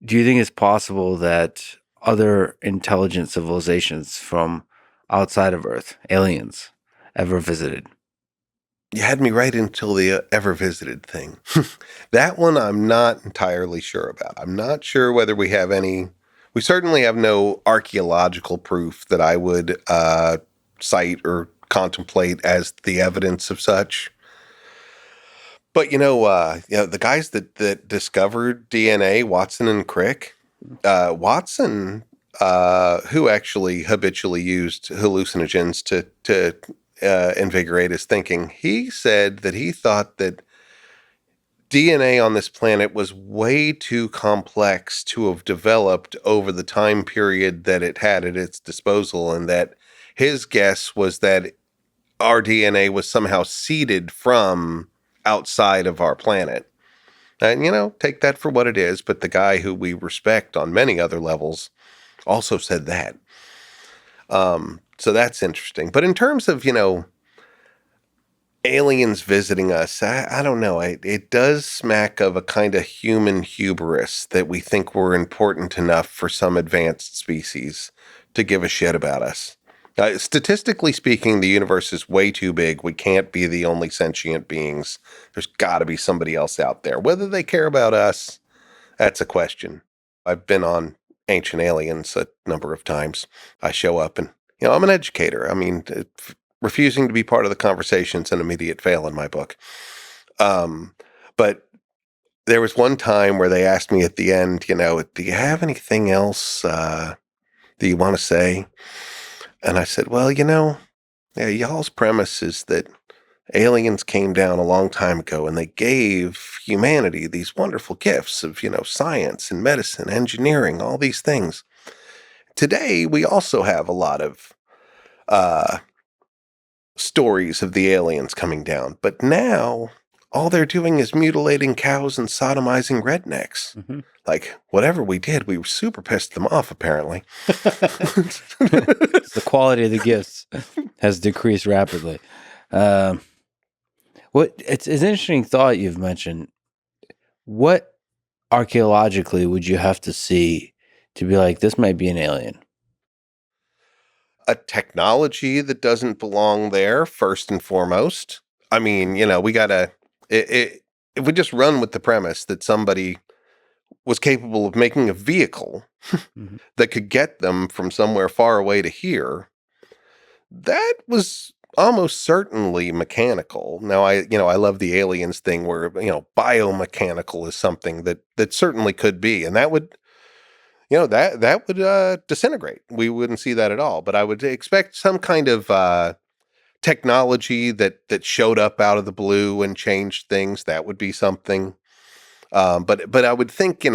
Do you think it's possible that other intelligent civilizations from outside of Earth, aliens, ever visited? You had me right until the ever visited thing. That one I'm not entirely sure about. I'm not sure whether we have any. We certainly have no archaeological proof that I would cite or contemplate as the evidence of such. But the guys that discovered DNA, Watson and Crick, Watson, who actually habitually used hallucinogens to invigorate his thinking, he said that he thought that DNA on this planet was way too complex to have developed over the time period that it had at its disposal, and that his guess was that our DNA was somehow seeded from outside of our planet. And, take that for what it is, but the guy who we respect on many other levels also said that. So that's interesting. But in terms of, aliens visiting us, I don't know. It does smack of a kind of human hubris that we think we're important enough for some advanced species to give a shit about us. Statistically speaking, the universe is way too big. We can't be the only sentient beings. There's got to be somebody else out there. Whether they care about us, that's a question. I've been on Ancient Aliens a number of times. I show up and, I'm an educator. I mean, refusing to be part of the conversation is an immediate fail in my book. But there was one time where they asked me at the end, do you have anything else that you want to say? And I said, well, y'all's premise is that aliens came down a long time ago and they gave humanity these wonderful gifts of, science and medicine, engineering, all these things. Today, we also have a lot of stories of the aliens coming down. But now, all they're doing is mutilating cows and sodomizing rednecks. Mm-hmm. Like, whatever we did, we super pissed them off, apparently. The quality of the gifts has decreased rapidly. It's an interesting thought you've mentioned. What archaeologically would you have to see to be like, this might be an alien? A technology that doesn't belong there, first and foremost. I mean, we gotta, if we just run with the premise that somebody was capable of making a vehicle mm-hmm. that could get them from somewhere far away to here, that was almost certainly mechanical. Now, I love the aliens thing where, biomechanical is something that certainly could be, and that would, that would disintegrate. We wouldn't see that at all. But I would expect some kind of technology that showed up out of the blue and changed things. That would be something. But I would think,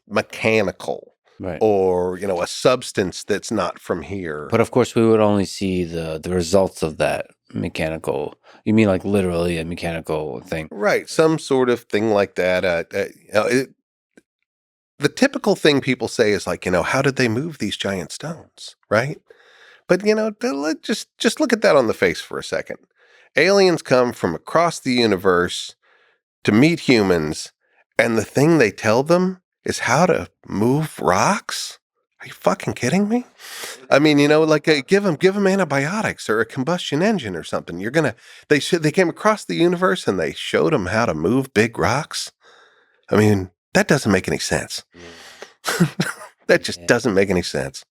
mechanical, right, or a substance that's not from here. But of course, we would only see the results of that mechanical. You mean like literally a mechanical thing, right? Some sort of thing like that. The typical thing people say is like, how did they move these giant stones, right? But just look at that on the face for a second. Aliens come from across the universe to meet humans, and the thing they tell them is how to move rocks? Are you fucking kidding me? I mean, give them antibiotics or a combustion engine or something. They came across the universe and they showed them how to move big rocks. I mean, that doesn't make any sense. That just doesn't make any sense.